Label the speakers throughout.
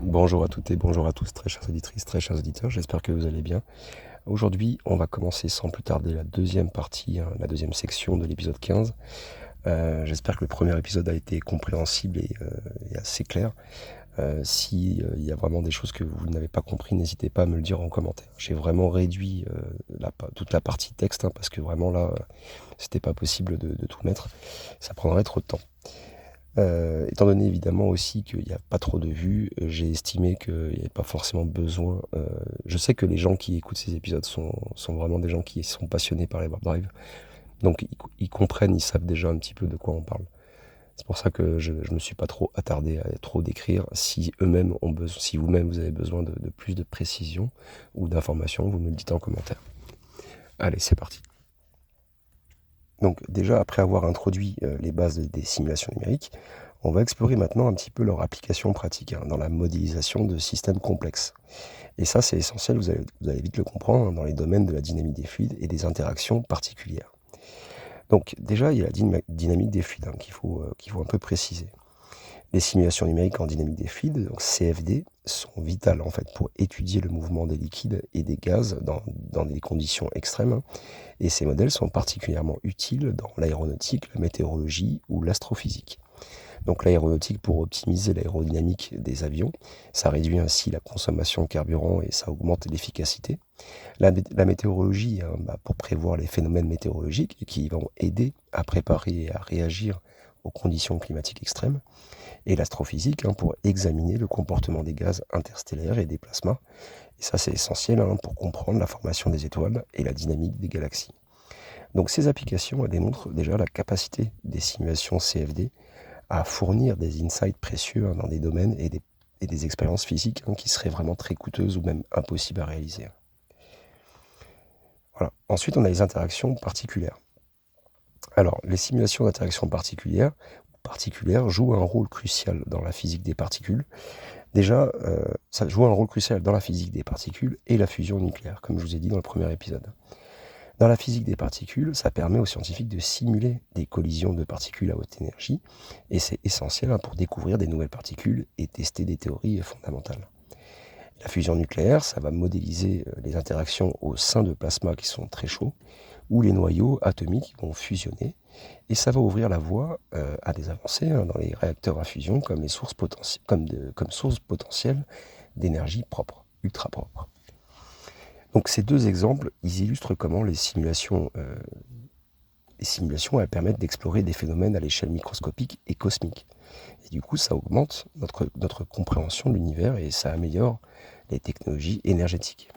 Speaker 1: Bonjour à toutes et bonjour à tous, très chères auditrices, très chers auditeurs, j'espère que vous allez bien. Aujourd'hui, on va commencer sans plus tarder la deuxième partie, la deuxième section de l'épisode 15. J'espère que le premier épisode a été compréhensible et assez clair. Si il y a vraiment des choses que vous n'avez pas compris, n'hésitez pas à me le dire en commentaire. J'ai vraiment réduit toute la partie texte, parce que vraiment là, c'était pas possible de tout mettre. Ça prendrait trop de temps. Étant donné évidemment aussi qu'il n'y a pas trop de vues, j'ai estimé qu'il n'y avait pas forcément besoin. Je sais que les gens qui écoutent ces épisodes sont vraiment des gens qui sont passionnés par les warp drive. Donc ils comprennent, ils savent déjà un petit peu de quoi on parle. C'est pour ça que je me suis pas trop attardé à trop décrire. Si eux-mêmes ont besoin, si vous-même vous avez besoin de plus de précision ou d'informations, vous me le dites en commentaire. Allez, c'est parti. Donc déjà, après avoir introduit les bases des simulations numériques, on va explorer maintenant un petit peu leur application pratique dans la modélisation de systèmes complexes. Et ça, c'est essentiel, vous allez vite le comprendre, dans les domaines de la dynamique des fluides et des interactions particulières. Donc déjà, il y a la dynamique des fluides qu'il faut un peu préciser. Les simulations numériques en dynamique des fluides, donc CFD, sont vitales en fait pour étudier le mouvement des liquides et des gaz dans des conditions extrêmes. Et ces modèles sont particulièrement utiles dans l'aéronautique, la météorologie ou l'astrophysique. Donc l'aéronautique pour optimiser l'aérodynamique des avions, ça réduit ainsi la consommation de carburant et ça augmente l'efficacité. La météorologie, pour prévoir les phénomènes météorologiques qui vont aider à préparer et à réagir aux conditions climatiques extrêmes. Et l'astrophysique pour examiner le comportement des gaz interstellaires et des plasmas. Et ça c'est essentiel pour comprendre la formation des étoiles et la dynamique des galaxies. Donc ces applications démontrent déjà la capacité des simulations CFD à fournir des insights précieux dans des domaines et des expériences physiques qui seraient vraiment très coûteuses ou même impossibles à réaliser. Voilà. Ensuite, on a les interactions particulières. Alors, les simulations d'interactions particulières jouent un rôle crucial dans la physique des particules. Déjà, ça joue un rôle crucial dans la physique des particules et la fusion nucléaire, comme je vous ai dit dans le premier épisode. Dans la physique des particules, ça permet aux scientifiques de simuler des collisions de particules à haute énergie, et c'est essentiel pour découvrir des nouvelles particules et tester des théories fondamentales. La fusion nucléaire, ça va modéliser les interactions au sein de plasmas qui sont très chauds, où les noyaux atomiques vont fusionner, et ça va ouvrir la voie à des avancées dans les réacteurs à fusion comme sources potentielles d'énergie propre, ultra propre. Donc ces deux exemples, ils illustrent comment les simulations elles permettent d'explorer des phénomènes à l'échelle microscopique et cosmique. Et du coup, ça augmente notre compréhension de l'univers et ça améliore les technologies énergétiques.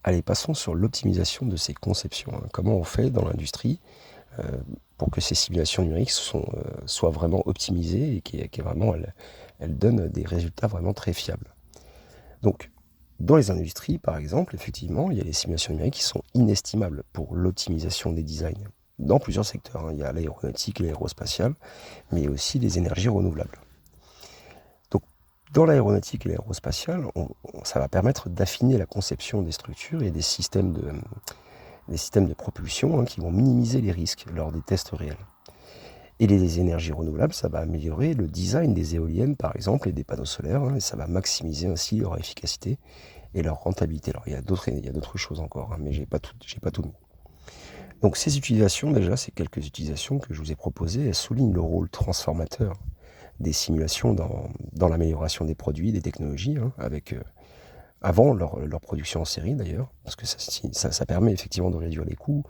Speaker 1: Allez, passons sur l'optimisation de ces conceptions. Comment on fait dans l'industrie pour que ces simulations numériques soient vraiment optimisées et qu'elles donnent des résultats vraiment très fiables. Donc, dans les industries, par exemple, effectivement, il y a les simulations numériques qui sont inestimables pour l'optimisation des designs. Dans plusieurs secteurs, il y a l'aéronautique et l'aérospatiale, mais aussi les énergies renouvelables. Donc, dans l'aéronautique et l'aérospatiale, ça va permettre d'affiner la conception des structures et des systèmes de propulsion qui vont minimiser les risques lors des tests réels. Et les énergies renouvelables, ça va améliorer le design des éoliennes, par exemple, et des panneaux solaires, et ça va maximiser ainsi leur efficacité et leur rentabilité. Alors, il y a d'autres choses encore, mais j'ai pas tout mis. Donc, ces utilisations, déjà, ces quelques utilisations que je vous ai proposées, elles soulignent le rôle transformateur des simulations dans l'amélioration des produits, des technologies, avant leur production en série d'ailleurs, parce que ça permet effectivement de réduire les coûts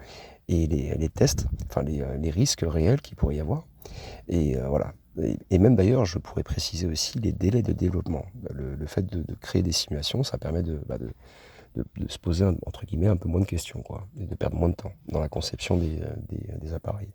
Speaker 1: et les tests, les risques réels qu'il pourrait y avoir. Et voilà. Et même d'ailleurs, je pourrais préciser aussi les délais de développement. Le fait de créer des simulations, ça permet de se poser, entre guillemets, un peu moins de questions, et de perdre moins de temps dans la conception des appareils.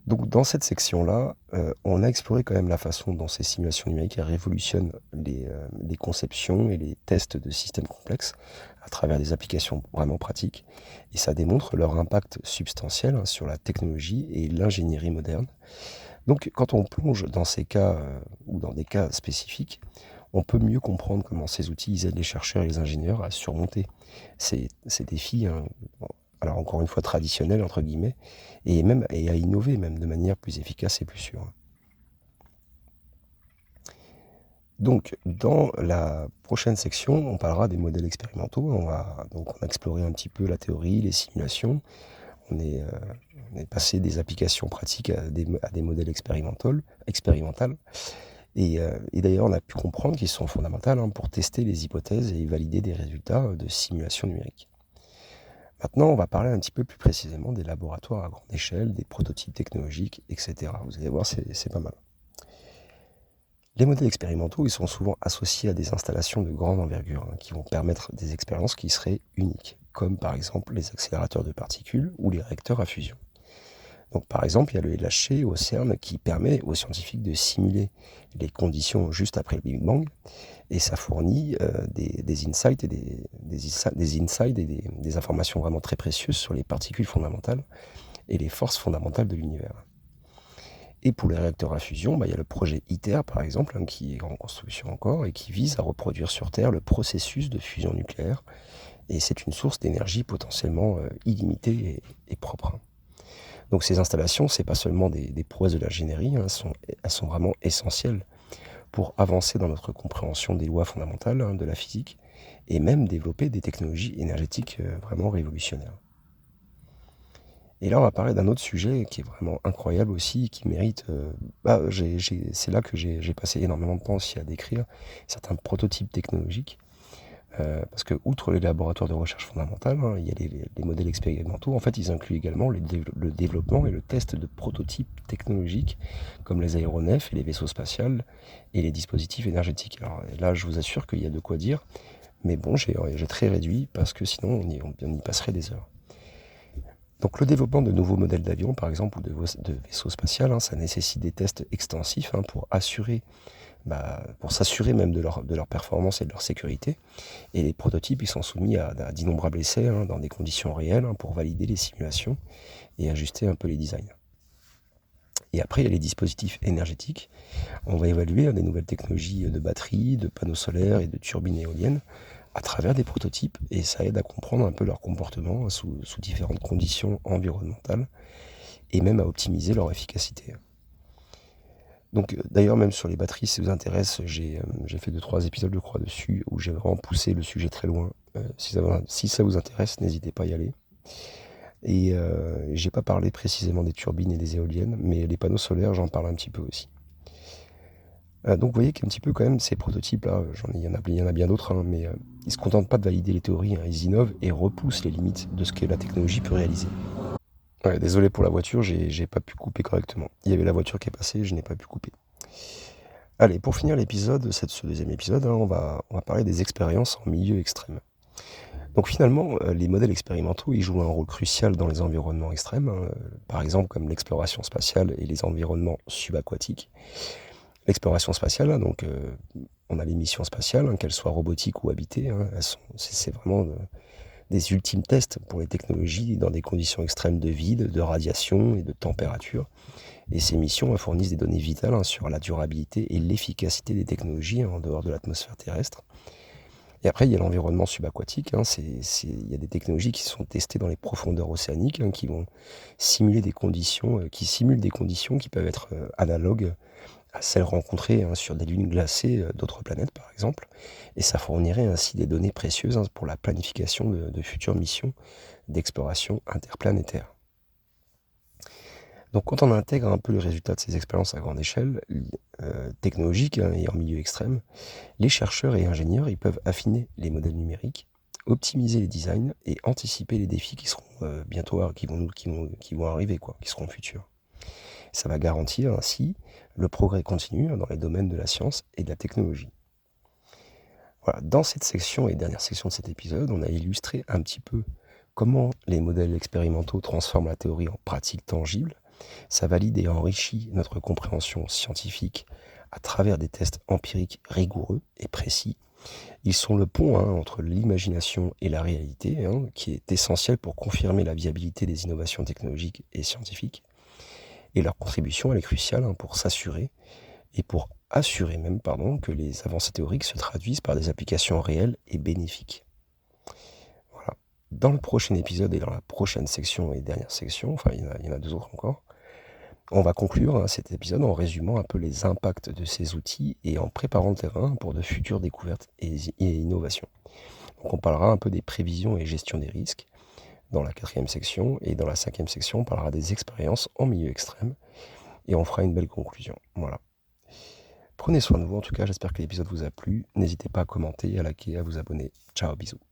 Speaker 1: Donc dans cette section-là, on a exploré quand même la façon dont ces simulations numériques révolutionnent les conceptions et les tests de systèmes complexes à travers des applications vraiment pratiques. Et ça démontre leur impact substantiel sur la technologie et l'ingénierie moderne. Donc quand on plonge dans ces cas ou dans des cas spécifiques, on peut mieux comprendre comment ces outils aident les chercheurs et les ingénieurs à surmonter ces défis, alors encore une fois traditionnels entre guillemets, et à innover même de manière plus efficace et plus sûre. Donc, dans la prochaine section, on parlera des modèles expérimentaux. On a exploré un petit peu la théorie, les simulations. On est, euh, on est passé des applications pratiques à des modèles expérimentales. Et d'ailleurs, on a pu comprendre qu'ils sont fondamentaux pour tester les hypothèses et valider des résultats de simulation numérique. Maintenant, on va parler un petit peu plus précisément des laboratoires à grande échelle, des prototypes technologiques, etc. Vous allez voir, c'est pas mal. Les modèles expérimentaux, ils sont souvent associés à des installations de grande envergure qui vont permettre des expériences qui seraient uniques, comme par exemple les accélérateurs de particules ou les réacteurs à fusion. Donc par exemple, il y a le LHC au CERN qui permet aux scientifiques de simuler les conditions juste après le Big Bang, et ça fournit des insights et des informations vraiment très précieuses sur les particules fondamentales et les forces fondamentales de l'univers. Et pour les réacteurs à fusion, il y a le projet ITER par exemple, qui est en construction encore et qui vise à reproduire sur Terre le processus de fusion nucléaire. Et c'est une source d'énergie potentiellement illimitée et propre. Donc ces installations, c'est pas seulement des prouesses de l'ingénierie, elles sont vraiment essentielles pour avancer dans notre compréhension des lois fondamentales de la physique et même développer des technologies énergétiques vraiment révolutionnaires. Et là, on va parler d'un autre sujet qui est vraiment incroyable aussi, qui mérite... c'est là que j'ai passé énormément de temps aussi à décrire certains prototypes technologiques. Parce que, outre les laboratoires de recherche fondamentale, il y a les modèles expérimentaux. En fait, ils incluent également le développement et le test de prototypes technologiques, comme les aéronefs et les vaisseaux spatials et les dispositifs énergétiques. Alors là, je vous assure qu'il y a de quoi dire, mais bon, j'ai très réduit, parce que sinon, on y passerait des heures. Donc le développement de nouveaux modèles d'avions, par exemple, ou de vaisseaux spatials, ça nécessite des tests extensifs pour s'assurer même de leur performance et de leur sécurité. Et les prototypes, ils sont soumis à d'innombrables essais dans des conditions réelles pour valider les simulations et ajuster un peu les designs. Et après, il y a les dispositifs énergétiques. On va évaluer des nouvelles technologies de batteries, de panneaux solaires et de turbines éoliennes à travers des prototypes, et ça aide à comprendre un peu leur comportement sous différentes conditions environnementales et même à optimiser leur efficacité. Donc d'ailleurs, même sur les batteries, si ça vous intéresse, j'ai fait 2-3 épisodes, je crois, dessus, où j'ai vraiment poussé le sujet très loin. Si ça vous intéresse, n'hésitez pas à y aller. Et j'ai pas parlé précisément des turbines et des éoliennes, mais les panneaux solaires, j'en parle un petit peu aussi. Donc vous voyez qu'un petit peu quand même, ces prototypes-là, il y en a bien d'autres, mais ils se contentent pas de valider les théories, ils innovent et repoussent les limites de ce que la technologie peut réaliser. Ouais, désolé pour la voiture, j'ai pas pu couper correctement. Il y avait la voiture qui est passée, je n'ai pas pu couper. Allez, pour finir l'épisode, ce deuxième épisode, on va parler des expériences en milieu extrême. Donc finalement, les modèles expérimentaux, ils jouent un rôle crucial dans les environnements extrêmes, par exemple comme l'exploration spatiale et les environnements subaquatiques. L'exploration spatiale, donc on a les missions spatiales, qu'elles soient robotiques ou habitées, c'est vraiment des ultimes tests pour les technologies dans des conditions extrêmes de vide, de radiation et de température. Et ces missions fournissent des données vitales sur la durabilité et l'efficacité des technologies en dehors de l'atmosphère terrestre. Et après, il y a l'environnement subaquatique. Il y a des technologies qui sont testées dans les profondeurs océaniques, qui vont simuler des conditions, qui peuvent être analogues à celles rencontrées sur des lunes glacées d'autres planètes, par exemple. Et ça fournirait ainsi des données précieuses pour la planification de futures missions d'exploration interplanétaire. Donc quand on intègre un peu les résultats de ces expériences à grande échelle, technologiques et en milieu extrême, les chercheurs et ingénieurs ils peuvent affiner les modèles numériques, optimiser les designs et anticiper les défis qui seront qui vont arriver, qui seront futurs. Ça va garantir ainsi le progrès continu dans les domaines de la science et de la technologie. Voilà, dans cette section et dernière section de cet épisode, on a illustré un petit peu comment les modèles expérimentaux transforment la théorie en pratique tangible. Ça valide et enrichit notre compréhension scientifique à travers des tests empiriques rigoureux et précis. Ils sont le pont entre l'imagination et la réalité, qui est essentiel pour confirmer la viabilité des innovations technologiques et scientifiques. Et leur contribution, elle est cruciale pour s'assurer, et pour assurer même, que les avancées théoriques se traduisent par des applications réelles et bénéfiques. Voilà. Dans le prochain épisode et dans la prochaine section et dernière section, enfin il y en a 2 autres encore, On va conclure cet épisode en résumant un peu les impacts de ces outils et en préparant le terrain pour de futures découvertes et innovations. Donc on parlera un peu des prévisions et gestion des risques dans la 4e section, et dans la 5e section, on parlera des expériences en milieu extrême, et on fera une belle conclusion. Voilà. Prenez soin de vous, en tout cas, j'espère que l'épisode vous a plu. N'hésitez pas à commenter, à liker, à vous abonner. Ciao, bisous.